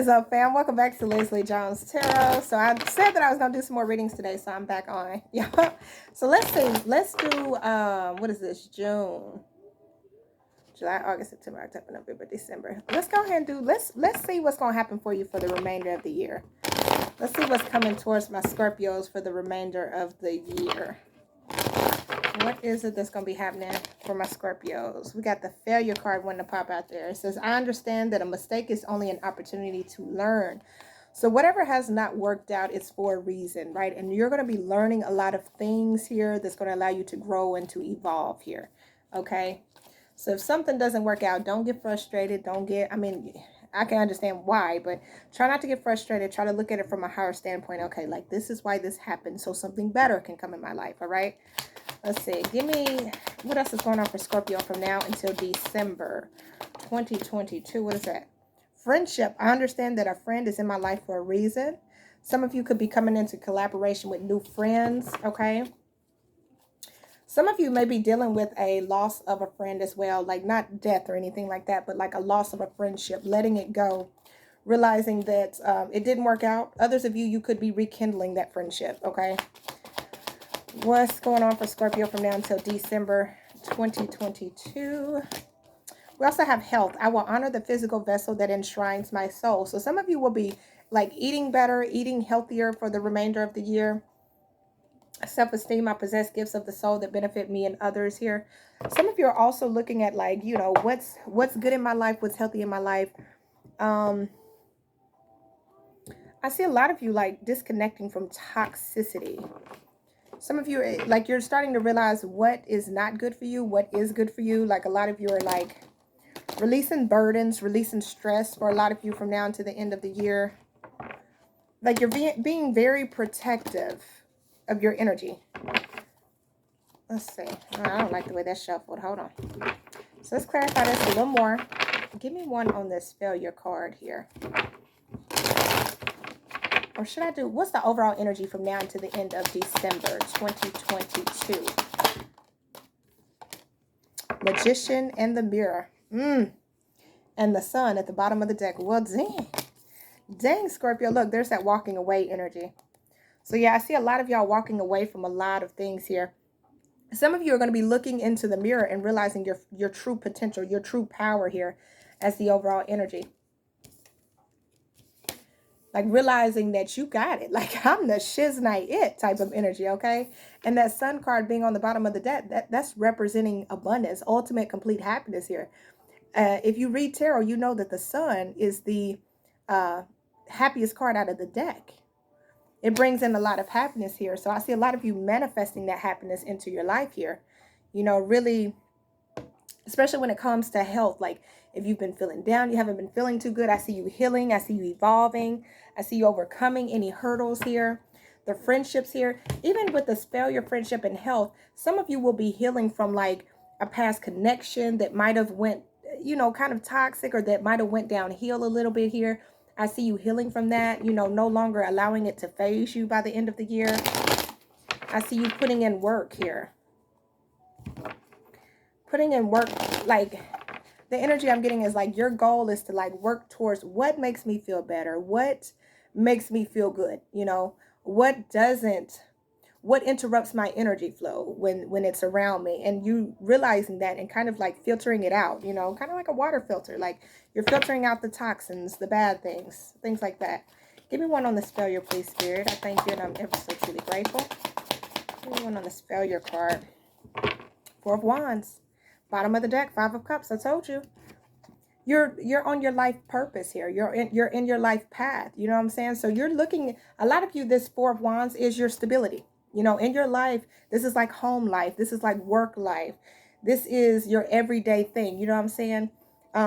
is up, fam? Welcome back to Lesley Jones Tarot. So I said that I was going to do some more readings today, so I'm back on. Yeah. So let's see. Let's do, what is this? June, July, August, September, October, November, December. Let's go ahead and do, let's see what's going to happen for you for the remainder of the year. Let's see what's coming towards my Scorpios for the remainder of the year. What is it that's going to be happening for my Scorpios? We got the failure card wanting to pop out there. It says, I understand that a mistake is only an opportunity to learn. So whatever has not worked out is for a reason, right? And you're going to be learning a lot of things here that's going to allow you to grow and to evolve here, okay? So if something doesn't work out, don't get frustrated. Don't get, I mean, I can understand why, but try not to get frustrated. Try to look at it from a higher standpoint. Okay, like this is why this happened, so something better can come in my life, all right? Let's see. Give me, what else is going on for Scorpio from now until December 2022? What is that? Friendship. I understand that a friend is in my life for a reason. Some of you could be coming into collaboration with new friends, okay? Some of you may be dealing with a loss of a friend as well, like not death or anything like that, but like a loss of a friendship, letting it go, realizing that it didn't work out. Others of you, you could be rekindling that friendship, okay? What's going on for Scorpio from now until December 2022? We also have health. I will honor the physical vessel that enshrines my soul. So some of you will be like eating better, eating healthier for the remainder of the year. Self-esteem, I possess gifts of the soul that benefit me and others here. Some of you are also looking at like, you know, what's good in my life, what's healthy in my life. I see a lot of you like disconnecting from toxicity. Some of you, like, you're starting to realize what is not good for you, what is good for you. Like, a lot of you are, like, releasing burdens, releasing stress for a lot of you from now to the end of the year. Like, you're being very protective of your energy. Let's see. Oh, I don't like the way that's shuffled. Hold on. So, let's clarify this a little more. Give me one on this failure card here. Or should I do, what's the overall energy from now to the end of December 2022? Magician and the Mirror. And the Sun at the bottom of the deck. Well, dang. Dang, Scorpio. Look, there's that walking away energy. So, yeah, I see a lot of y'all walking away from a lot of things here. Some of you are going to be looking into the mirror and realizing your true potential, your true power here as the overall energy. Like realizing that you got it. Like I'm the shiznite it type of energy, okay? And that Sun card being on the bottom of the deck, that's representing abundance, ultimate complete happiness here. If you read tarot, you know that the Sun is the happiest card out of the deck. It brings in a lot of happiness here. So I see a lot of you manifesting that happiness into your life here. You know, really, especially when it comes to health. Like if you've been feeling down, you haven't been feeling too good, I see you healing. I see you evolving. I see you overcoming any hurdles here. The friendships here, even with this failure, friendship, and health, some of you will be healing from like a past connection that might have went, you know, kind of toxic, or that might have went downhill a little bit here. I see you healing from that, you know, no longer allowing it to phase you by the end of the year. I see you putting in work here. Putting in work, like the energy I'm getting is like your goal is to like work towards what makes me feel better, what makes me feel good, you know, what interrupts my energy flow when it's around me, and you realizing that and kind of like filtering it out, you know, kind of like a water filter, like you're filtering out the toxins, the bad things like that. Give me one on this failure, please, Spirit. I thank you and I'm ever so truly grateful. Give me one on this failure card. Four of Wands. Bottom of the deck, Five of Cups. I told you. You're on your life purpose here. You're in your life path. You know what I'm saying? So you're looking, a lot of you, this Four of Wands is your stability. You know, in your life, this is like home life. This is like work life. This is your everyday thing. You know what I'm saying?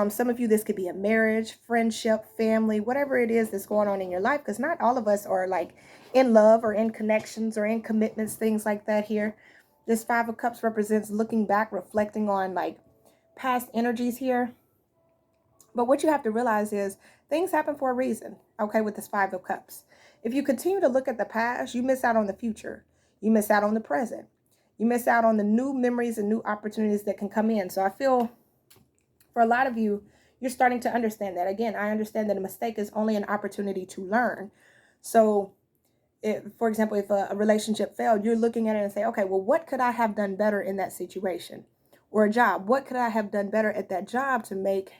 Some of you, this could be a marriage, friendship, family, whatever it is that's going on in your life. Because not all of us are like in love or in connections or in commitments, things like that here. This Five of Cups represents looking back, reflecting on like past energies here. But what you have to realize is things happen for a reason, okay, with this Five of Cups. If you continue to look at the past, you miss out on the future. You miss out on the present. You miss out on the new memories and new opportunities that can come in. So I feel for a lot of you, you're starting to understand that. Again, I understand that a mistake is only an opportunity to learn. So for example, if a relationship failed, you're looking at it and say, okay, well, what could I have done better in that situation? Or a job, what could I have done better at that job to make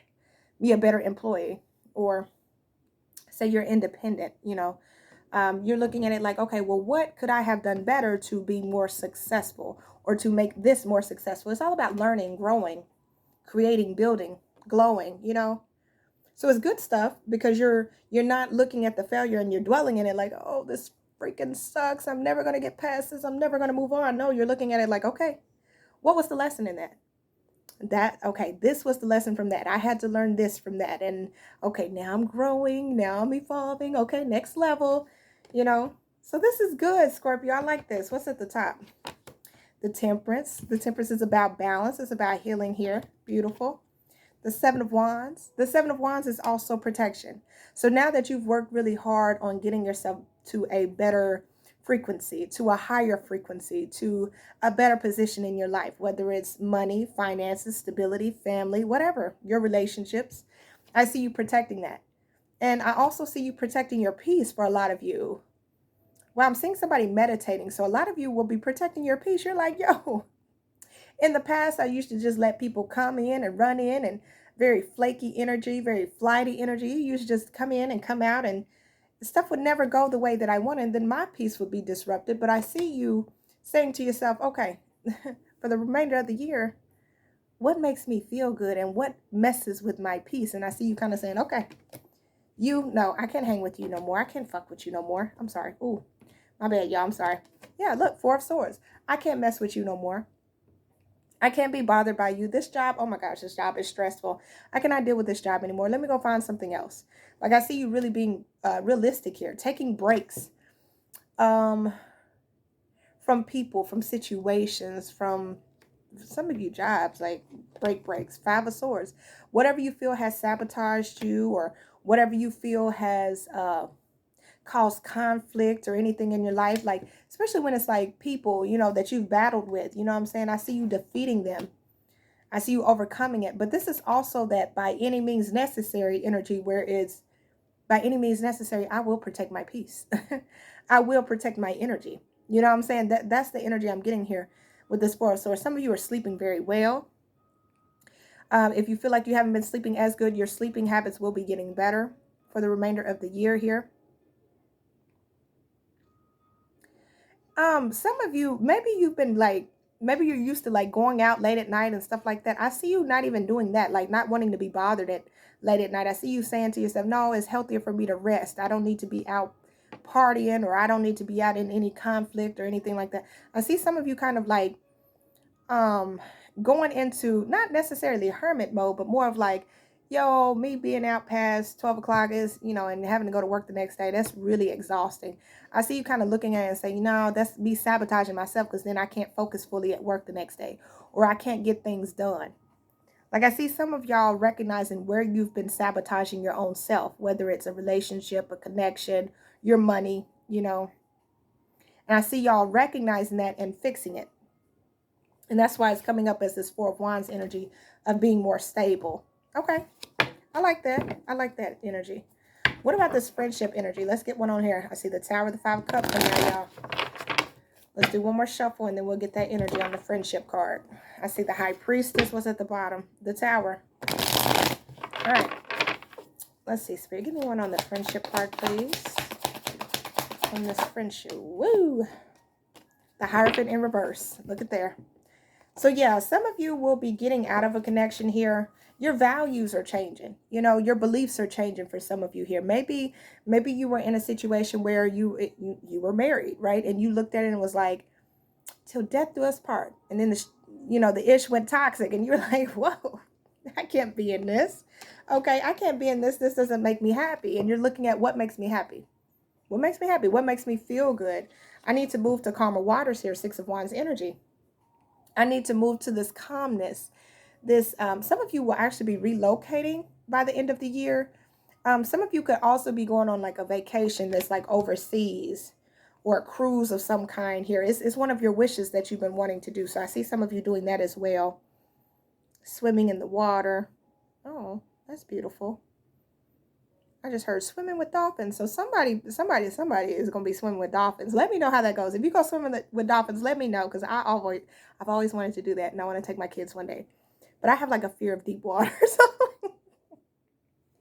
me a better employee? Or say you're independent, you're looking at it like, okay, well, what could I have done better to be more successful or to make this more successful? It's all about learning, growing, creating, building, glowing, So it's good stuff because you're not looking at the failure and you're dwelling in it like, oh, this freaking sucks. I'm never going to get past this. I'm never going to move on. No, you're looking at it like, okay, what was the lesson in that? Okay, this was the lesson from that. I had to learn this from that. And okay, now I'm growing. Now I'm evolving. Okay, next level, So this is good, Scorpio. I like this. What's at the top? The Temperance. The Temperance is about balance. It's about healing here. Beautiful. The Seven of Wands. The Seven of Wands is also protection. So now that you've worked really hard on getting yourself to a better frequency, to a higher frequency, to a better position in your life, whether it's money, finances, stability, family, whatever, your relationships, I see you protecting that. And I also see you protecting your peace for a lot of you. Well, I'm seeing somebody meditating. So a lot of you will be protecting your peace. You're like, yo, in the past, I used to just let people come in and run in and very flaky energy, very flighty energy. You used to just come in and come out and stuff would never go the way that I wanted. Then my peace would be disrupted. But I see you saying to yourself, okay, for the remainder of the year, what makes me feel good and what messes with my peace? And I see you kind of saying, okay, no, I can't hang with you no more. I can't fuck with you no more. I'm sorry. Ooh, my bad, y'all. I'm sorry. Yeah, look, Four of Swords. I can't mess with you no more. I can't be bothered by you. This job, oh my gosh, this job is stressful. I cannot deal with this job anymore. Let me go find something else. Like I see you really being realistic here, taking breaks from people, from situations, from some of you jobs, like breaks, Five of Swords. Whatever you feel has sabotaged you or whatever you feel has cause conflict or anything in your life, like especially when it's like people that you've battled with, what I'm saying, I see you defeating them, I see you overcoming it. But this is also that by any means necessary energy, where it's by any means necessary, I will protect my peace. I will protect my energy. What I'm saying, that's the energy I'm getting here with this Four of Swords. Some of you are sleeping very well. If you feel like you haven't been sleeping as good, your sleeping habits will be getting better for the remainder of the year here. Some of you, maybe maybe you're used to like going out late at night and stuff like that. I see you not even doing that, like not wanting to be bothered at late at night. I see you saying to yourself, no, it's healthier for me to rest. I don't need to be out partying, or I don't need to be out in any conflict or anything like that. I see some of you kind of like going into not necessarily hermit mode, but more of like, yo, me being out past 12 o'clock is, and having to go to work the next day, that's really exhausting. I see you kind of looking at it and saying, no, that's me sabotaging myself, because then I can't focus fully at work the next day, or I can't get things done. Like I see some of y'all recognizing where you've been sabotaging your own self, whether it's a relationship, a connection, your money, and I see y'all recognizing that and fixing it. And that's why it's coming up as this Four of Wands energy of being more stable. Okay. I like that. I like that energy. What about this friendship energy? Let's get one on here. I see the Tower, the Five of Cups on there, y'all. Let's do one more shuffle and then we'll get that energy on the friendship card. I see the High Priestess was at the bottom. The Tower. All right. Let's see, Spirit. Give me one on the friendship card, please. On this friendship. Woo! The Hierophant in reverse. Look at there. So yeah, some of you will be getting out of a connection here. Your values are changing. Your beliefs are changing for some of you here. Maybe you were in a situation where you were married, right? And you looked at it and was like, till death do us part. And then the ish went toxic and you're like, whoa, I can't be in this. Okay, I can't be in this. This doesn't make me happy. And you're looking at what makes me happy. What makes me happy? What makes me feel good? I need to move to calmer waters here, Six of Wands energy. I need to move to this calmness. This some of you will actually be relocating by the end of the year. Some of you could also be going on like a vacation that's like overseas, or a cruise of some kind here. It's one of your wishes that you've been wanting to do. So I see some of you doing that as well. Swimming in the water. Oh, That's beautiful. I just heard swimming with dolphins. So somebody is going to be swimming with dolphins. Let me know how that goes. If you go swimming with dolphins, let me know, because I've always wanted to do that, and I want to take my kids one day. But I have like a fear of deep water, so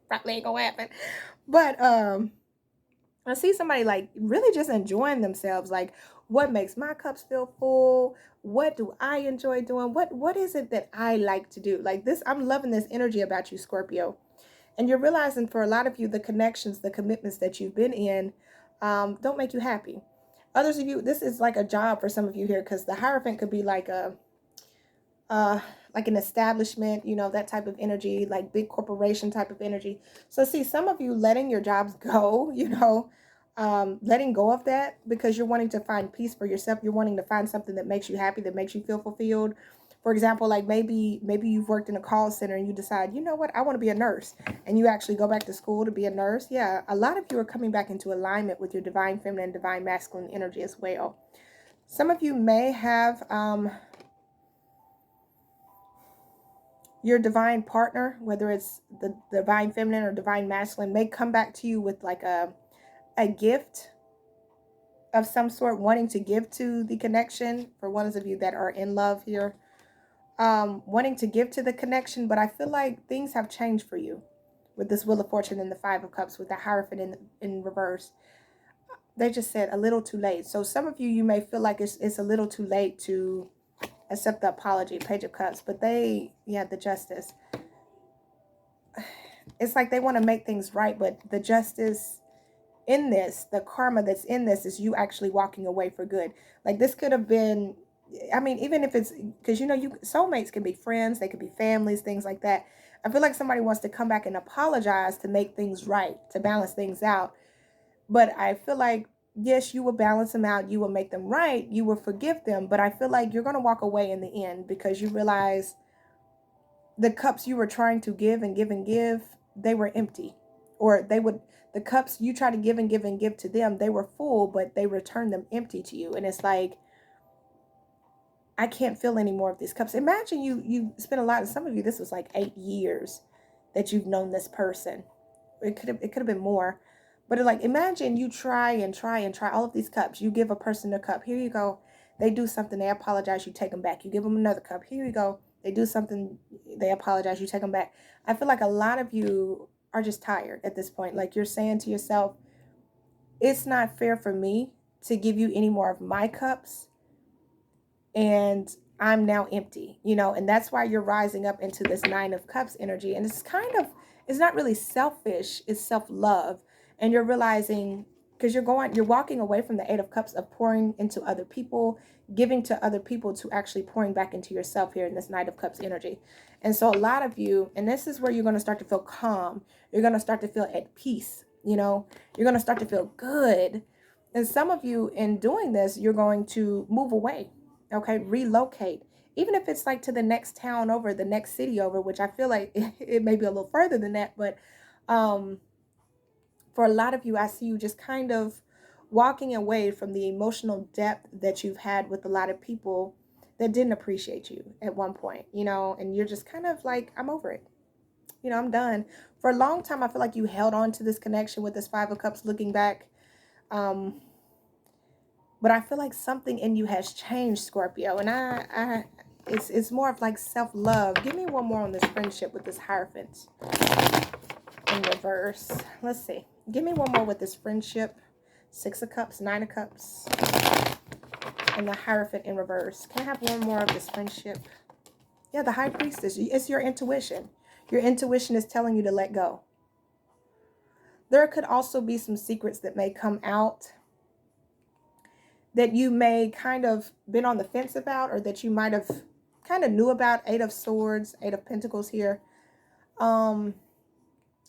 probably ain't gonna happen. But I see somebody like really just enjoying themselves. Like, what makes my cups feel full? What do I enjoy doing? What is it that I like to do? Like this, I'm loving this energy about you, Scorpio. And you're realizing, for a lot of you, the connections, the commitments that you've been in don't make you happy. Others of you, this is like a job for some of you here, because the Hierophant could be like like an establishment, you know, that type of energy, like big corporation type of energy. So see, some of you letting your jobs go, you know, letting go of that because you're wanting to find peace for yourself. You're wanting to find something that makes you happy, that makes you feel fulfilled. For example, like maybe you've worked in a call center and you decide, you know what, I want to be a nurse, and you actually go back to school to be a nurse. Yeah, a lot of you are coming back into alignment with your divine feminine, divine masculine energy as well. Some of you may have your divine partner, whether it's the divine feminine or divine masculine, may come back to you with like a gift of some sort, wanting to give to the connection. For ones of you that are in love here, wanting to give to the connection. But I feel like things have changed for you with this Wheel of Fortune and the Five of Cups with the Hierophant in reverse. They just said a little too late. So some of you, you may feel like it's a little too late to accept the apology, Page of Cups. But the Justice, it's like they want to make things right, but the justice in this, the karma that's in this, is you actually walking away for good. Like this could have been, I mean, even if it's, because you know, soulmates can be friends, they could be families, things like that. I feel like somebody wants to come back and apologize to make things right, to balance things out. But I feel like, yes, you will balance them out, you will make them right, you will forgive them, but I feel like you're going to walk away in the end because you realize the cups you were trying to give and give and give, they were empty. Or the cups you try to give and give and give to them, they were full, but they returned them empty to you. And it's like, I can't fill any more of these cups. Imagine you spent a lot of, some of you, this was like 8 years that you've known this person. It could have been more. But like, imagine you try all of these cups. You give a person a cup. Here you go. They do something. They apologize. You take them back. You give them another cup. Here you go. They do something. They apologize. You take them back. I feel like a lot of you are just tired at this point. Like you're saying to yourself, it's not fair for me to give you any more of my cups. And I'm now empty, you know, and that's why you're rising up into this Nine of Cups energy. And it's not really selfish, it's self-love. And you're realizing, because you're walking away from the Eight of Cups of pouring into other people, giving to other people, to actually pouring back into yourself here in this Knight of Cups energy. And so a lot of you, and this is where you're going to start to feel calm. You're going to start to feel at peace, you know, you're going to start to feel good. And some of you, in doing this, you're going to move away. Okay, relocate, even if it's like to the next town over, the next city over, which I feel like it may be a little further than that. But for a lot of you, I see you just kind of walking away from the emotional depth that you've had with a lot of people that didn't appreciate you at one point, you know, and you're just kind of like, I'm over it. You know, I'm done. For a long time, I feel like you held on to this connection with this Five of Cups looking back. But I feel like something in you has changed, Scorpio. And it's more of like self-love. Give me one more on this friendship with this Hierophant in reverse. Let's see. Give me one more with this friendship. Six of Cups, Nine of Cups, and the Hierophant in reverse. Can I have one more of this friendship? Yeah, the High Priestess. It's your intuition. Your intuition is telling you to let go. There could also be some secrets that may come out that you may kind of been on the fence about, or that you might have kind of knew about. Eight of Swords, Eight of Pentacles here.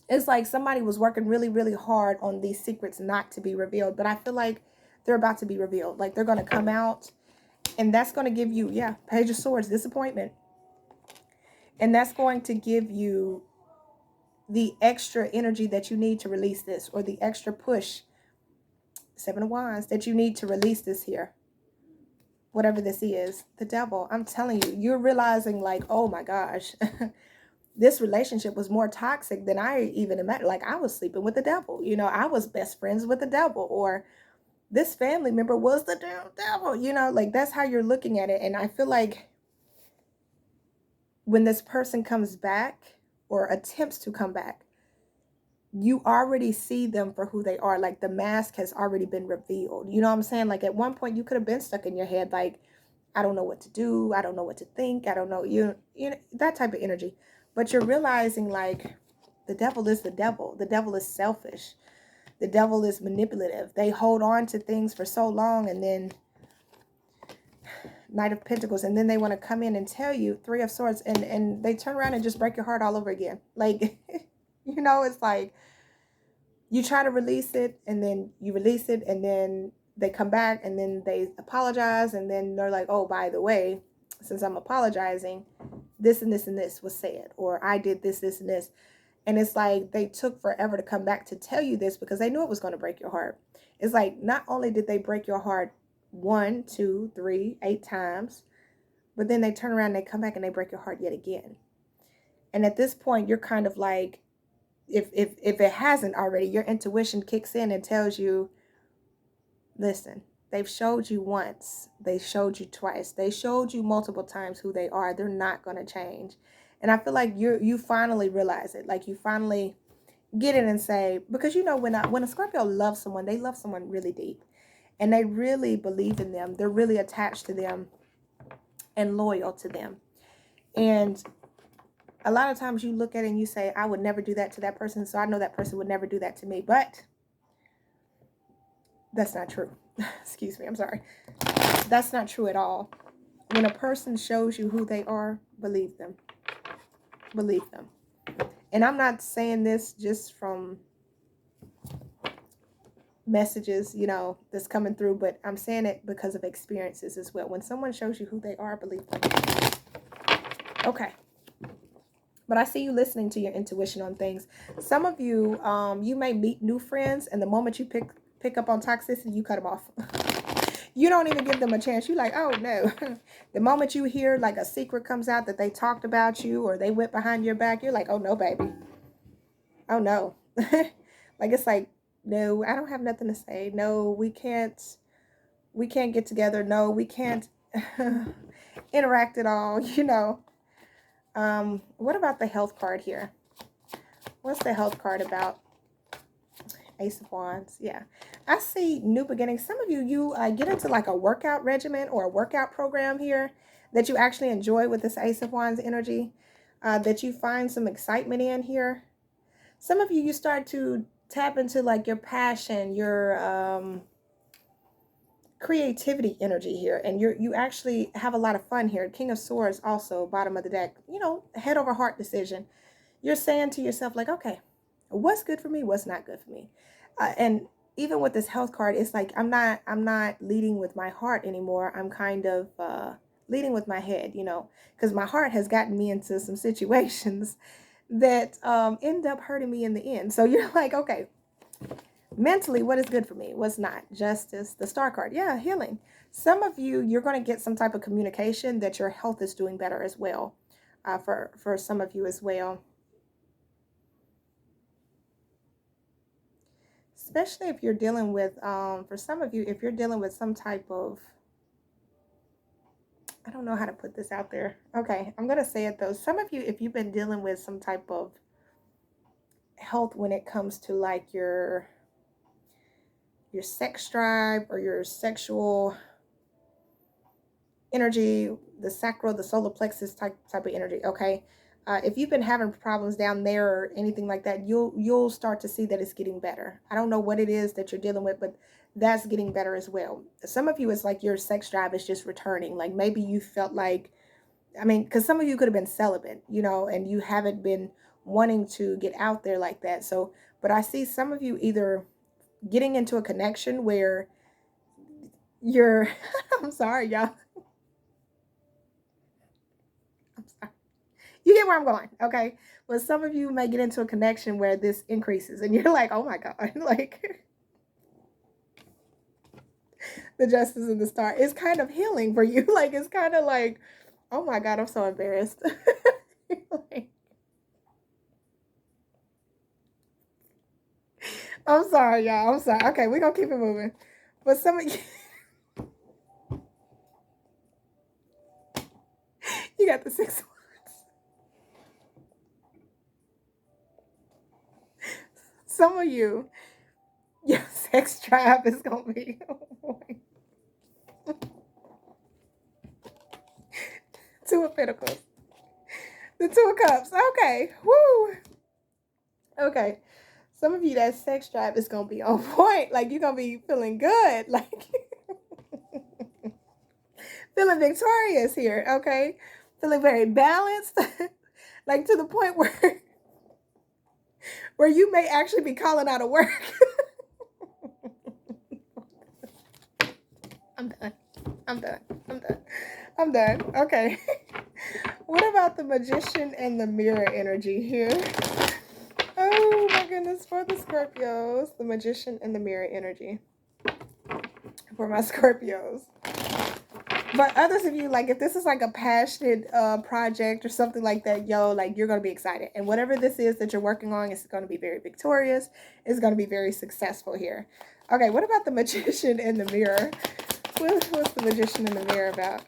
It's like somebody was working really, really hard on these secrets not to be revealed, but I feel like they're about to be revealed. Like they're going to come out, and that's going to give you, yeah, Page of Swords, disappointment. And that's going to give you the extra energy that you need to release this, or the extra push, Seven of Wands, that you need to release this here. Whatever this is, the Devil, I'm telling you, you're realizing like, oh my gosh, this relationship was more toxic than I even imagined. Like, I was sleeping with the devil, you know, I was best friends with the devil, or this family member was the damn devil, you know, like that's how you're looking at it. And I feel like when this person comes back or attempts to come back, you already see them for who they are. Like, the mask has already been revealed. You know what I'm saying? Like, at one point you could have been stuck in your head, like, I don't know what to do. I don't know what to think. I don't know, you know, that type of energy. But you're realizing, like, the devil is the devil. The devil is selfish. The devil is manipulative. They hold on to things for so long, and then Knight of Pentacles, and then they want to come in and tell you Three of Swords, and they turn around and just break your heart all over again. Like, you know, it's like you try to release it, and then you release it, and then they come back, and then they apologize, and then they're like, oh, by the way, since I'm apologizing, this and this and this was said, or I did this, this, and this. And it's like they took forever to come back to tell you this because they knew it was going to break your heart. It's like, not only did they break your heart 1, 2, 3, 8 times, but then they turn around and they come back and they break your heart yet again. And at this point, you're kind of like, if it hasn't already, your intuition kicks in and tells you, listen, they've showed you once, they showed you twice, they showed you multiple times who they are. They're not going to change. And I feel like you finally realize it. Like, you finally get it and say, because you know, when a Scorpio loves someone, they love someone really deep, and they really believe in them. They're really attached to them and loyal to them. And a lot of times you look at it and you say, I would never do that to that person, so I know that person would never do that to me. But that's not true. Excuse me, I'm sorry. That's not true at all. When a person shows you who they are, believe them. Believe them. And I'm not saying this just from messages, you know, that's coming through, but I'm saying it because of experiences as well. When someone shows you who they are, believe them. Okay. But I see you listening to your intuition on things. Some of you, you may meet new friends, and the moment you pick up on toxicity, you cut them off. You don't even give them a chance. You're like, oh no. The moment you hear like a secret comes out that they talked about you or they went behind your back, you're like, oh no, baby. Oh no. Like, it's like, no, I don't have nothing to say. No, we can't get together. No, we can't interact at all, you know. What about the health card here? What's the health card about? Ace of Wands. Yeah, I see new beginnings. Some of you get into like a workout regimen or a workout program here that you actually enjoy with this Ace of Wands energy, that you find some excitement in here. Some of you start to tap into like your passion, your creativity energy here, and you actually have a lot of fun here. King of Swords also, bottom of the deck, you know, head over heart decision. You're saying to yourself, like, okay, what's good for me, what's not good for me. And even with this health card, it's like I'm not leading with my heart anymore. I'm kind of leading with my head, you know, because my heart has gotten me into some situations that end up hurting me in the end. So you're like, okay, mentally, what is good for me, what's not. Justice, the star card, yeah, healing. Some of you, you're going to get some type of communication that your health is doing better as well, for some of you as well. Especially if you're dealing with, for some of you, if you're dealing with some type of, I don't know how to put this out there. Okay, I'm going to say it though. Some of you, if you've been dealing with some type of health when it comes to like your sex drive or your sexual energy, the sacral, the solar plexus type of energy, okay? If you've been having problems down there or anything like that, you'll start to see that it's getting better. I don't know what it is that you're dealing with, but that's getting better as well. Some of you, it's like your sex drive is just returning. Like, maybe you felt like, I mean, because some of you could have been celibate, you know, and you haven't been wanting to get out there like that. So, but I see some of you either getting into a connection where you're, I'm sorry, y'all. I'm sorry. You get where I'm going, okay? Well, some of you may get into a connection where this increases and you're like, oh my God, like the Justice and the Star is kind of healing for you. Like, it's kind of like, oh my God, I'm so embarrassed. Like, I'm sorry, y'all. I'm sorry. Okay, we're going to keep it moving. But some of you, you got the 6 of Wands. Some of you, your sex drive is going to be, oh boy. 2 of Pentacles. The 2 of Cups. Okay. Woo. Okay. Some of you, that sex drive is going to be on point. Like, you're going to be feeling good. Like, feeling victorious here. Okay. Feeling very balanced. Like, to the point where you may actually be calling out of work. I'm done. I'm done. I'm done. I'm done. Okay. What about the Magician and the Mirror energy here? Oh my goodness, for the Scorpios, the Magician and the Mirror energy. For my Scorpios. But others of you, like, if this is like a passionate project or something like that, yo, like, you're going to be excited. And whatever this is that you're working on, it's going to be very victorious. It's going to be very successful here. Okay, what about the Magician and the Mirror? What's the Magician and the Mirror about?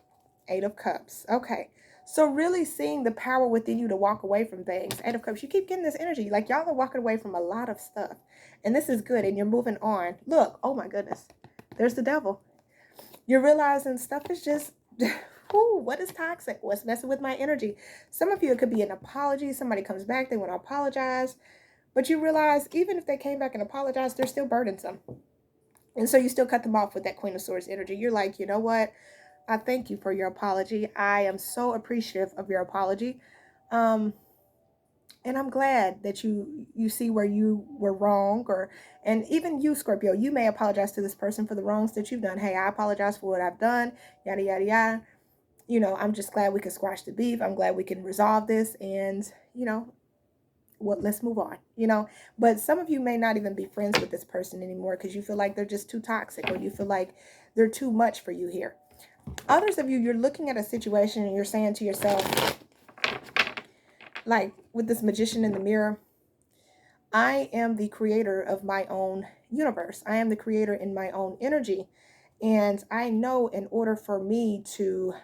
8 of Cups. Okay. So really seeing the power within you to walk away from things. 8 of Cups. You keep getting this energy. Like, y'all are walking away from a lot of stuff. And this is good. And you're moving on. Look. Oh, my goodness. There's the devil. You're realizing stuff is just, ooh, what is toxic? What's messing with my energy? Some of you, it could be an apology. Somebody comes back. They want to apologize. But you realize even if they came back and apologized, they're still burdensome. And so you still cut them off with that Queen of Swords energy. You're like, you know what? I thank you for your apology. I am so appreciative of your apology. And I'm glad that you see where you were wrong. And even you, Scorpio, you may apologize to this person for the wrongs that you've done. Hey, I apologize for what I've done. Yada, yada, yada. You know, I'm just glad we can squash the beef. I'm glad we can resolve this. And, you know, well, let's move on, you know. But some of you may not even be friends with this person anymore because you feel like they're just too toxic, or you feel like they're too much for you here. Others of you, you're looking at a situation and you're saying to yourself, like with this Magician in the Mirror, I am the creator of my own universe. I am the creator in my own energy. And I know in order for me to,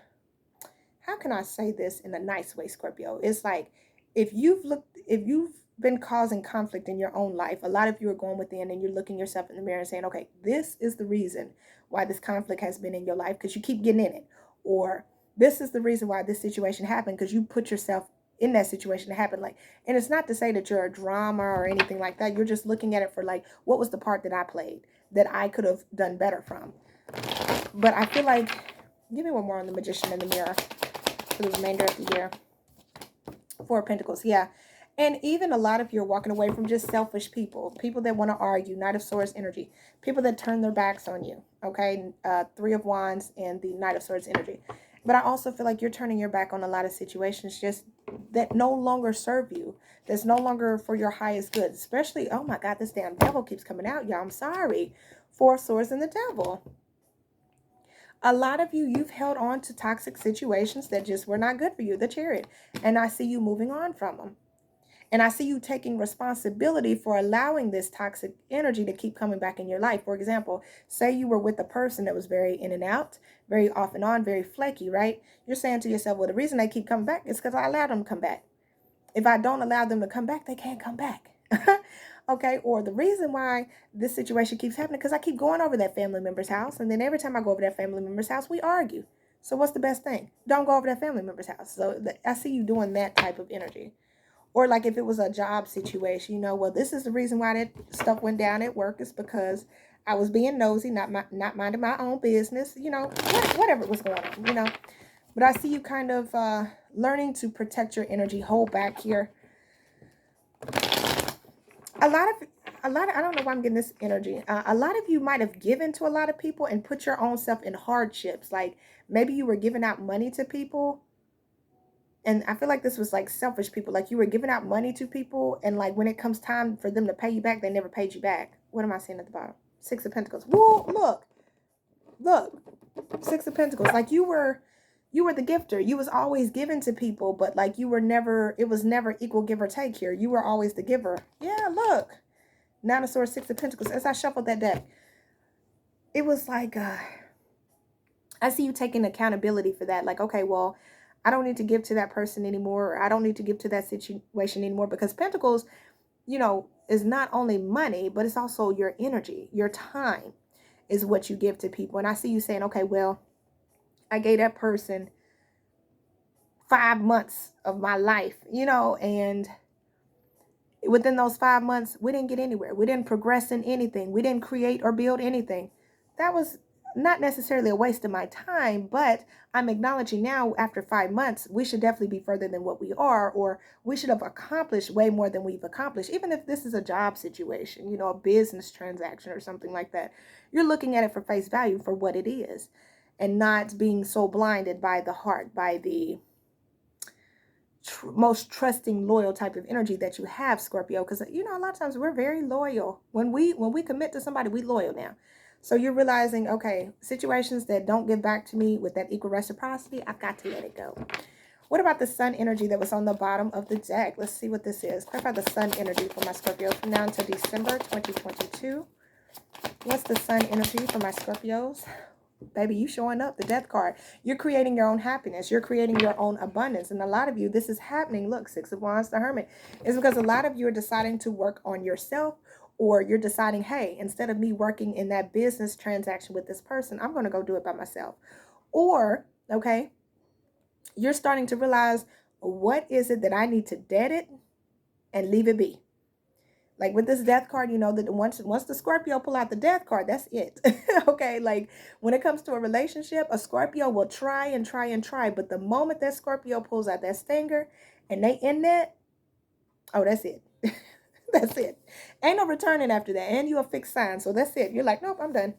how can I say this in a nice way, Scorpio? It's like, if you've been causing conflict in your own life, a lot of you are going within and you're looking yourself in the mirror and saying, okay, this is the reason why this conflict has been in your life, because you keep getting in it. Or this is the reason why this situation happened, because you put yourself in that situation to happen. Like, and it's not to say that you're a drama or anything like that. You're just looking at it for like, what was the part that I played that I could have done better from? But I feel like, give me one more on the Magician in the Mirror for the remainder of the year. 4 of Pentacles, yeah. And even a lot of you are walking away from just selfish people. People that want to argue. Knight of Swords energy. People that turn their backs on you. Okay? 3 of Wands and the Knight of Swords energy. But I also feel like you're turning your back on a lot of situations just that no longer serve you. That's no longer for your highest good. Especially, oh my God, this damn devil keeps coming out, y'all. I'm sorry. 4 of Swords and the devil. A lot of you, you've held on to toxic situations that just were not good for you. The Chariot. And I see you moving on from them. And I see you taking responsibility for allowing this toxic energy to keep coming back in your life. For example, say you were with a person that was very in and out, very off and on, very flaky, right? You're saying to yourself, well, the reason they keep coming back is because I allowed them to come back. If I don't allow them to come back, they can't come back. Okay? Or the reason why this situation keeps happening because I keep going over that family member's house. And then every time I go over that family member's house, we argue. So what's the best thing? Don't go over that family member's house. So I see you doing that type of energy. Or like if it was a job situation, you know, well, this is the reason why that stuff went down at work is because I was being nosy, not minding my own business, you know, whatever was going on, you know. But I see you kind of learning to protect your energy, hold back here. A lot of, I don't know why I'm getting this energy. A lot of you might have given to a lot of people and put your own self in hardships. Like maybe you were giving out money to people. And I feel like this was like selfish people. Like you were giving out money to people. And like when it comes time for them to pay you back, they never paid you back. What am I seeing at the bottom? 6 of Pentacles. Whoa, look. 6 of Pentacles. Like you were the gifter. You was always giving to people. But like you were never, it was never equal give or take here. You were always the giver. Yeah, look. Nine of Swords, Six of Pentacles. As I shuffled that deck, it was like, I see you taking accountability for that. Like, okay, well, I don't need to give to that person anymore. Or I don't need to give to that situation anymore. Because Pentacles, you know, is not only money, but it's also your energy, your time is what you give to people. And I see you saying, okay, well, I gave that person 5 months of my life, you know, and within those 5 months, we didn't get anywhere. We didn't progress in anything. We didn't create or build anything. That was not necessarily a waste of my time, but I'm acknowledging now after 5 months, we should definitely be further than what we are, or we should have accomplished way more than we've accomplished. Even if this is a job situation, you know, a business transaction or something like that, you're looking at it for face value for what it is and not being so blinded by the heart, by the most trusting, loyal type of energy that you have, Scorpio. Because, you know, a lot of times we're very loyal. When we commit to somebody, we loyal now. So you're realizing, okay, situations that don't give back to me with that equal reciprocity, I've got to let it go. What about the sun energy that was on the bottom of the deck? Let's see what this is. Clarify the sun energy for my Scorpios from now until December 2022. What's the sun energy for my Scorpios? Baby, you showing up, the death card. You're creating your own happiness. You're creating your own abundance. And a lot of you, this is happening. Look, Six of Wands, the Hermit. It's because a lot of you are deciding to work on yourself, or you're deciding, hey, instead of me working in that business transaction with this person, I'm going to go do it by myself. Or, okay, you're starting to realize, what is it that I need to dead it and leave it be? Like with this death card, you know, that once the Scorpio pull out the death card, that's it. Okay, like when it comes to a relationship, a Scorpio will try and try and try. But the moment that Scorpio pulls out that stinger and they end that, oh, that's it. That's it. Ain't no returning after that. And you a fixed sign. So that's it. You're like, nope, I'm done.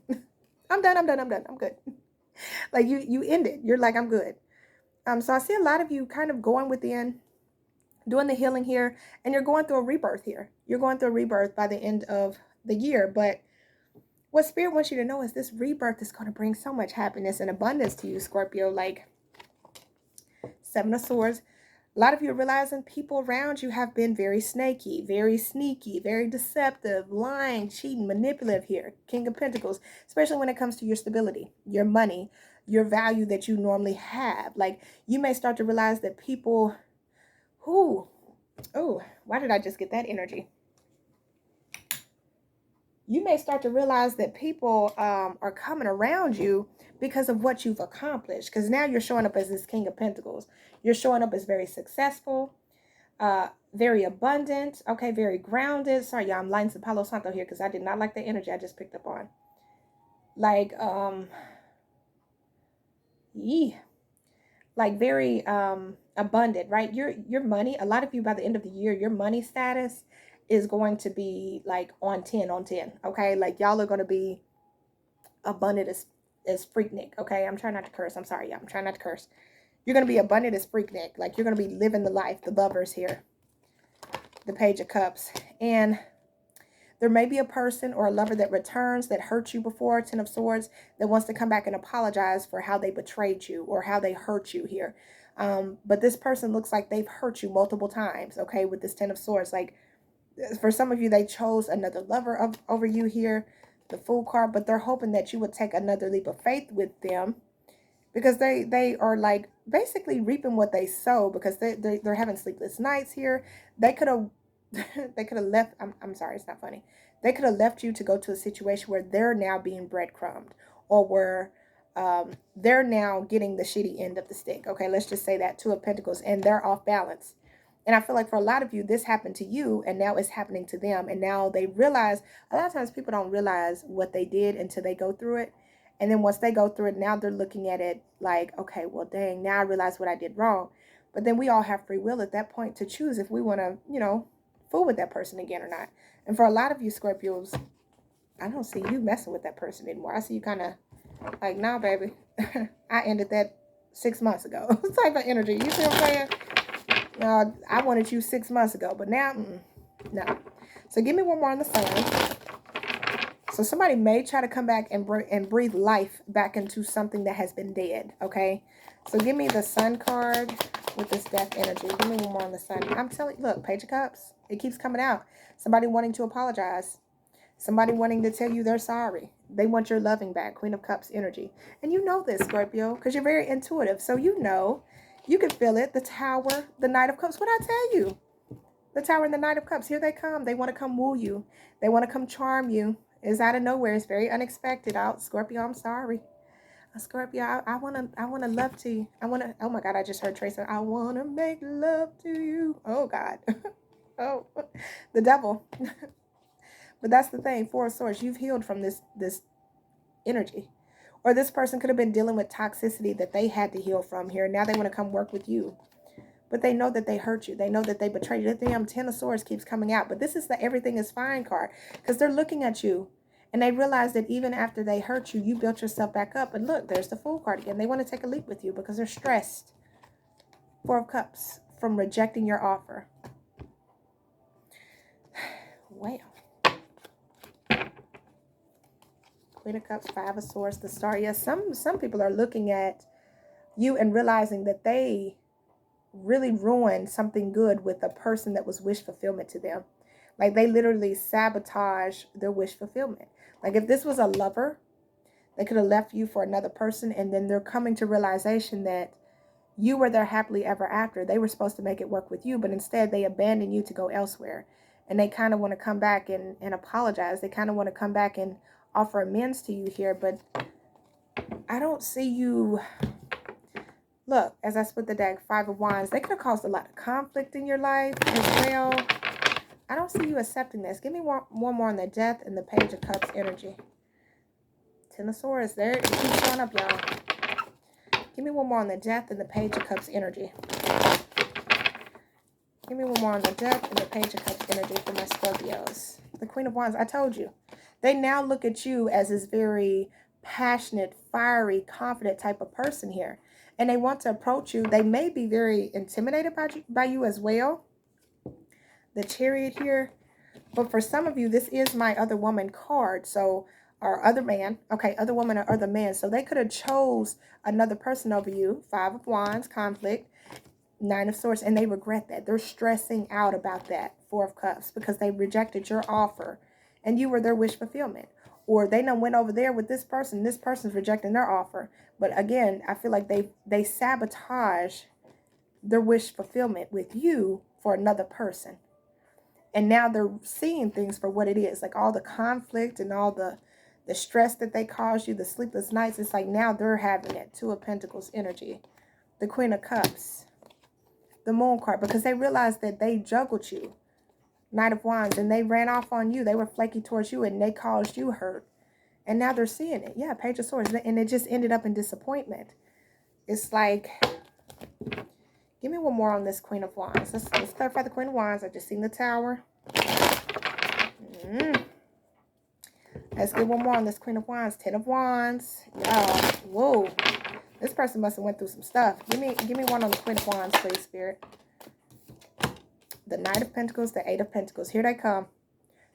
I'm done. I'm good. Like you end it. You're like, I'm good. So I see a lot of you kind of going within, doing the healing here, and you're going through a rebirth here. You're going through a rebirth by the end of the year. But what Spirit wants you to know is this rebirth is going to bring so much happiness and abundance to you, Scorpio. Like Seven of Swords. A lot of you are realizing people around you have been very snaky, very sneaky, very deceptive, lying, cheating, manipulative here. King of Pentacles, especially when it comes to your stability, your money, your value that you normally have. Like you may start to realize that people who, oh, why did I just get that energy? You may start to realize that people are coming around you because of what you've accomplished. Because now you're showing up as this King of Pentacles. You're showing up as very successful, very abundant, okay, very grounded. Sorry, y'all, I'm lighting some Palo Santo here because I did not like the energy I just picked up on. Like, like very abundant, right? Your money, a lot of you by the end of the year, your money status is going to be like on 10 on 10, okay? Like y'all are going to be abundant as Freaknik, okay? I'm trying not to curse. I'm sorry, y'all. I'm trying not to curse. You're going to be abundant as Freaknik. Like you're going to be living the life, the Lovers here, the Page of Cups. And there may be a person or a lover that returns that hurt you before, Ten of Swords, that wants to come back and apologize for how they betrayed you or how they hurt you here. But this person looks like they've hurt you multiple times, okay, with this Ten of Swords. Like, for some of you, they chose another lover over you here, the Fool card, but they're hoping that you would take another leap of faith with them because they are like basically reaping what they sow because they're having sleepless nights here. They could have left. I'm sorry, it's not funny. They could have left you to go to a situation where they're now being breadcrumbed or where they're now getting the shitty end of the stick. Okay, let's just say that. Two of Pentacles, and they're off balance. And I feel like for a lot of you, this happened to you, and now it's happening to them. And now they realize, a lot of times people don't realize what they did until they go through it. And then once they go through it, now they're looking at it like, okay, well, dang, now I realize what I did wrong. But then we all have free will at that point to choose if we want to, you know, fool with that person again or not. And for a lot of you Scorpios, I don't see you messing with that person anymore. I see you kind of like, nah, baby, I ended that 6 months ago type of energy. You see what I'm saying? I wanted you 6 months ago, but now, no. So give me one more on the Sun. So somebody may try to come back and breathe life back into something that has been dead, okay? So give me the Sun card with this death energy. Give me one more on the Sun. I'm telling you, look, Page of Cups. It keeps coming out. Somebody wanting to apologize. Somebody wanting to tell you they're sorry. They want your loving back. Queen of Cups energy. And you know this, Scorpio, because you're very intuitive. So you know, you can feel it. The Tower, the Knight of Cups. What I tell you? The Tower and the Knight of Cups. Here they come. They want to come woo you. They want to come charm you. It's out of nowhere. It's very unexpected. Scorpio, I'm sorry. Scorpio, I wanna love to you. Oh my God, I just heard Tracer. I wanna make love to you. Oh God. Oh, the devil. But that's the thing, Four of Swords, you've healed from this energy. Or this person could have been dealing with toxicity that they had to heal from here. Now they want to come work with you. But they know that they hurt you. They know that they betrayed you. The damn Ten of Swords keeps coming out. But this is the everything is fine card. Because they're looking at you. And they realize that even after they hurt you, you built yourself back up. And look, there's the Fool card again. They want to take a leap with you because they're stressed. Four of Cups from rejecting your offer. Well. Queen of Cups, Five of Swords, the Star. Yes, some people are looking at you and realizing that they really ruined something good with a person that was wish fulfillment to them. Like they literally sabotage their wish fulfillment. Like if this was a lover, they could have left you for another person, and then they're coming to realization that you were their happily ever after. They were supposed to make it work with you, but instead they abandoned you to go elsewhere. And they kind of want to come back and apologize. They kind of want to come back and offer amends to you here, but I don't see you. Look, as I split the deck, Five of Wands, they could have caused a lot of conflict in your life as well. I don't see you accepting this. Give me one more on the Death and the Page of Cups energy. Ten of Swords, there it keeps showing up, y'all. Give me one more on the Death and the Page of Cups energy. Give me one more on the Death and the Page of Cups energy for my Scorpios. The Queen of Wands, I told you. They now look at you as this very passionate, fiery, confident type of person here. And they want to approach you. They may be very intimidated by you as well. The Chariot here. But for some of you, this is my other woman card. So, or other man. Okay, other woman or other man. So they could have chose another person over you. Five of Wands, conflict. Nine of Swords. And they regret that. They're stressing out about that. Four of Cups. Because they rejected your offer. And you were their wish fulfillment. Or they done went over there with this person. This person's rejecting their offer. But again, I feel like they sabotage their wish fulfillment with you for another person. And now they're seeing things for what it is. Like all the conflict and all the stress that they caused you, the sleepless nights. It's like now they're having it. Two of Pentacles energy. The Queen of Cups. The Moon card. Because they realized that they juggled you. Knight of Wands, and they ran off on you. They were flaky towards you, and they caused you hurt. And now they're seeing it. Yeah, Page of Swords. And it just ended up in disappointment. It's like, give me one more on this Queen of Wands. Let's clarify the Queen of Wands. I just seen the Tower. Let's get one more on this Queen of Wands. Ten of Wands. Y'all, whoa. This person must have went through some stuff. Give me one on the Queen of Wands, please, Spirit. The Knight of Pentacles, the Eight of Pentacles. Here they come.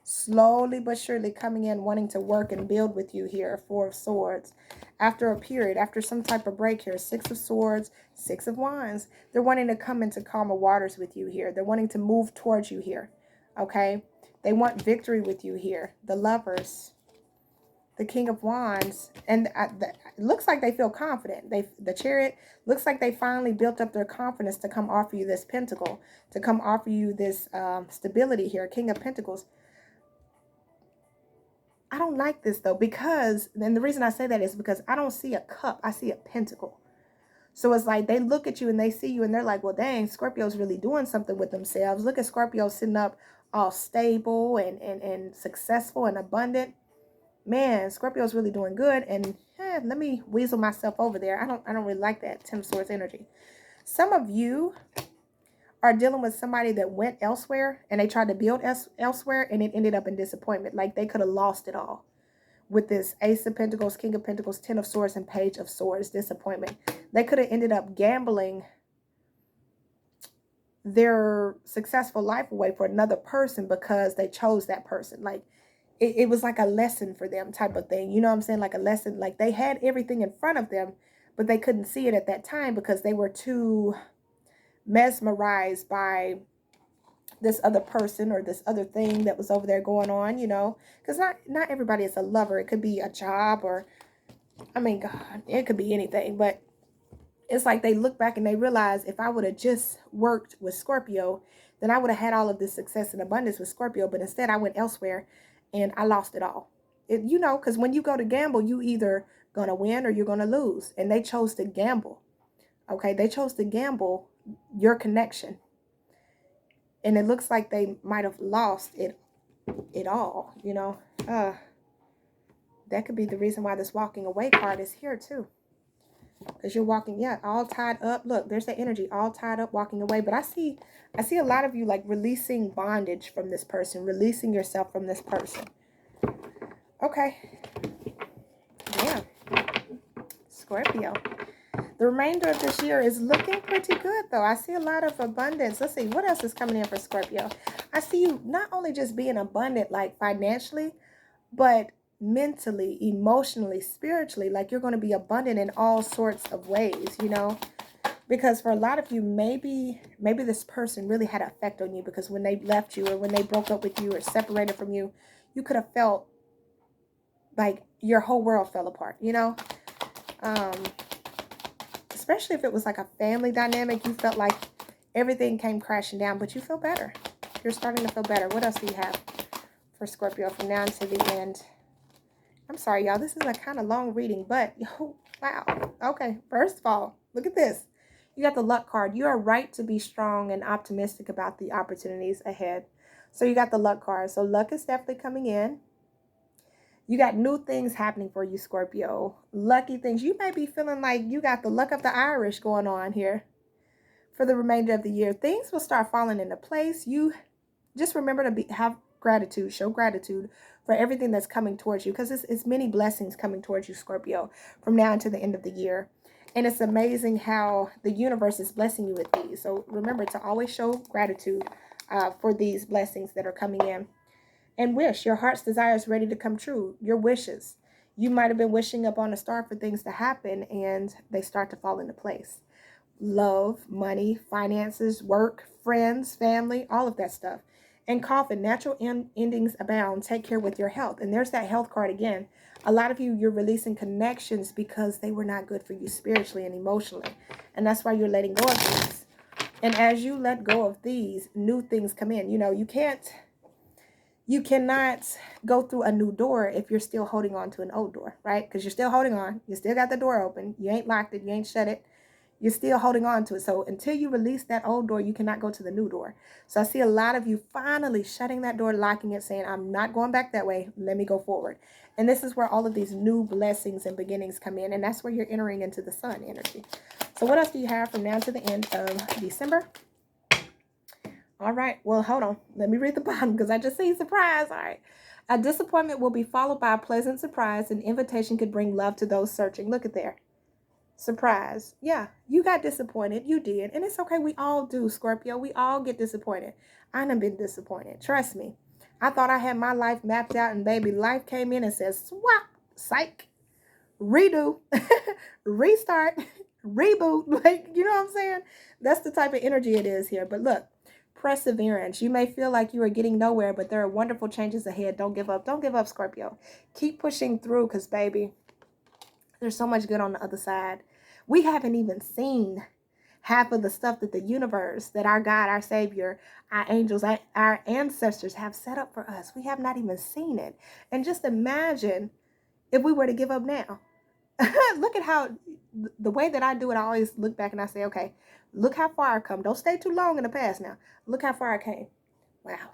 Slowly but surely coming in, wanting to work and build with you here. Four of Swords. After a period, after some type of break here. Six of Swords, Six of Wands. They're wanting to come into calmer waters with you here. They're wanting to move towards you here. Okay? They want victory with you here. The Lovers. The King of Wands. And it looks like they feel confident. The Chariot looks like they finally built up their confidence to come offer you this Pentacle. To come offer you this stability here. King of Pentacles. I don't like this though, because, and the reason I say that is because I don't see a cup. I see a pentacle. So it's like they look at you and they see you and they're like, well, dang, Scorpio's really doing something with themselves. Look at Scorpio sitting up all stable and successful and abundant. Man, Scorpio's really doing good. And let me weasel myself over there. I don't really like that Ten of Swords energy. Some of you are dealing with somebody that went elsewhere and they tried to build elsewhere and it ended up in disappointment. Like they could have lost it all with this Ace of Pentacles, King of Pentacles, Ten of Swords, and Page of Swords. Disappointment. They could have ended up gambling their successful life away for another person because they chose that person. Like it was like a lesson for them type of thing. You know what I'm saying? Like a lesson. Like they had everything in front of them, but they couldn't see it at that time because they were too mesmerized by this other person or this other thing that was over there going on, you know, because not everybody is a lover. It could be a job, or I mean, God, it could be anything. But it's like they look back and they realize, if I would have just worked with Scorpio, then I would have had all of this success and abundance with Scorpio. But instead I went elsewhere and I lost it all. You know, because when you go to gamble, you either going to win or you're going to lose. And they chose to gamble. Okay, they chose to gamble your connection. And it looks like they might have lost it all, you know. That could be the reason why this walking away card is here too. Because you're walking, yeah, all tied up. Look, there's that energy, all tied up, walking away. But I see a lot of you like releasing bondage from this person, releasing yourself from this person. Okay. Yeah. Scorpio. The remainder of this year is looking pretty good, though. I see a lot of abundance. Let's see, what else is coming in for Scorpio? I see you not only just being abundant, like financially, but mentally, emotionally, spiritually. Like you're going to be abundant in all sorts of ways, you know? Because for a lot of you, maybe this person really had an effect on you, because when they left you or when they broke up with you or separated from you, you could have felt like your whole world fell apart, you know? Especially if it was like a family dynamic, you felt like everything came crashing down, but you feel better. You're starting to feel better. What else do you have for Scorpio from now to the end? I'm sorry, y'all. This is a kind of long reading, but oh, wow. Okay, first of all, look at this. You got the luck card. You are right to be strong and optimistic about the opportunities ahead. So you got the luck card. So luck is definitely coming in. You got new things happening for you, Scorpio. Lucky things. You may be feeling like you got the luck of the Irish going on here for the remainder of the year. Things will start falling into place. You just remember to have gratitude. Show gratitude for everything that's coming towards you, because it's many blessings coming towards you, Scorpio, from now until the end of the year. And it's amazing how the universe is blessing you with these. So remember to always show gratitude for these blessings that are coming in. And wish. Your heart's desire is ready to come true. Your wishes. You might have been wishing up on a star for things to happen, and they start to fall into place. Love, money, finances, work, friends, family, all of that stuff. And coffin, natural endings abound. Take care with your health. And there's that health card again. A lot of you, you're releasing connections because they were not good for you spiritually and emotionally. And that's why you're letting go of these. And as you let go of these, new things come in. You know, you cannot go through a new door if you're still holding on to an old door, right? Because you're still holding on. You still got the door open. You ain't locked it. You ain't shut it. You're still holding on to it. So until you release that old door, you cannot go to the new door. So I see a lot of you finally shutting that door, locking it, saying, I'm not going back that way. Let me go forward. And this is where all of these new blessings and beginnings come in. And that's where you're entering into the sun energy. So what else do you have from now to the end of December? All right. Well, hold on. Let me read the bottom because I just see surprise. All right. A disappointment will be followed by a pleasant surprise. An invitation could bring love to those searching. Look at there. Surprise. Yeah, you got disappointed. You did. And it's okay. We all do, Scorpio. We all get disappointed. I done been disappointed. Trust me. I thought I had my life mapped out, and baby, life came in and said, swap, psych, redo, restart, reboot. Like, you know what I'm saying? That's the type of energy it is here. But look, perseverance. You may feel like you are getting nowhere, but there are wonderful changes ahead. Don't give up. Don't give up, Scorpio. Keep pushing through, because, baby, there's so much good on the other side. We haven't even seen half of the stuff that the universe, that our God, our Savior, our angels, our ancestors have set up for us. We have not even seen it. And just imagine if we were to give up now. Look at how, the way that I do it, I always look back and I say, okay, look how far I've come. Don't stay too long in the past now. Look how far I came. Wow,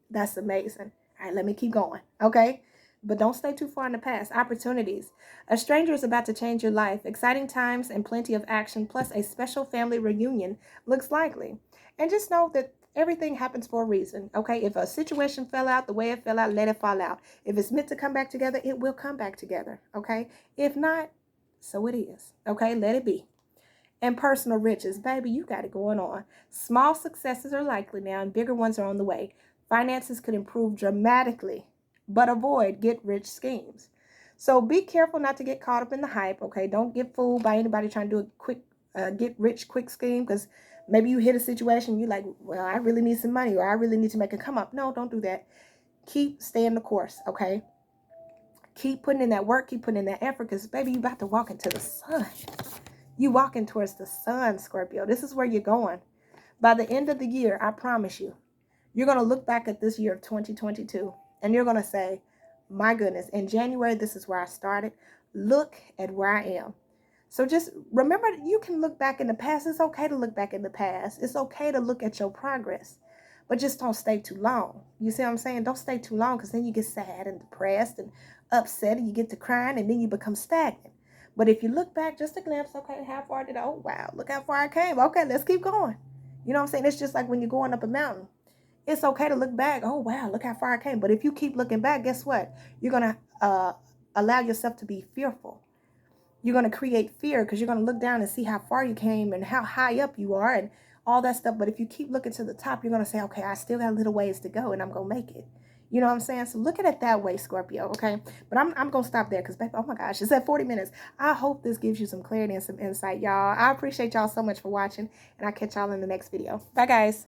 that's amazing. All right, let me keep going, okay? But don't stay too far in the past. Opportunities. A stranger is about to change your life. Exciting times and plenty of action, plus a special family reunion looks likely. And just know that everything happens for a reason, okay? If a situation fell out the way it fell out, let it fall out. If it's meant to come back together, it will come back together, okay? If not, so it is, okay? Let it be. And personal riches. Baby, you got it going on. Small successes are likely now, and bigger ones are on the way. Finances could improve dramatically, but avoid get-rich schemes. So be careful not to get caught up in the hype, okay? Don't get fooled by anybody trying to do a quick get-rich-quick scheme, because Maybe you hit a situation, you're like, well, I really need some money, or I really need to make a come up. No, don't do that. Keep staying the course, okay? Keep putting in that work, keep putting in that effort, because baby, you about to walk into the sun. You walking towards the sun, Scorpio. This is where you're going. By the end of the year, I promise you, you're going to look back at this year of 2022, and you're going to say, my goodness, in January, this is where I started. Look at where I am. So just remember, you can look back in the past. It's okay to look back in the past. It's okay to look at your progress, but just don't stay too long. You see what I'm saying? Don't stay too long, because then you get sad and depressed and upset, and you get to crying, and then you become stagnant. But if you look back, just a glimpse, okay, how far did I, oh, wow, look how far I came. Okay, let's keep going. You know what I'm saying? It's just like when you're going up a mountain. It's okay to look back. Oh, wow, look how far I came. But if you keep looking back, guess what? You're going to allow yourself to be fearful. You're going to create fear, because you're going to look down and see how far you came and how high up you are and all that stuff. But if you keep looking to the top, you're going to say, okay, I still got a little ways to go, and I'm going to make it. You know what I'm saying? So look at it that way, Scorpio, okay? But I'm going to stop there, because, oh my gosh, it's at 40 minutes. I hope this gives you some clarity and some insight, y'all. I appreciate y'all so much for watching, and I'll catch y'all in the next video. Bye, guys.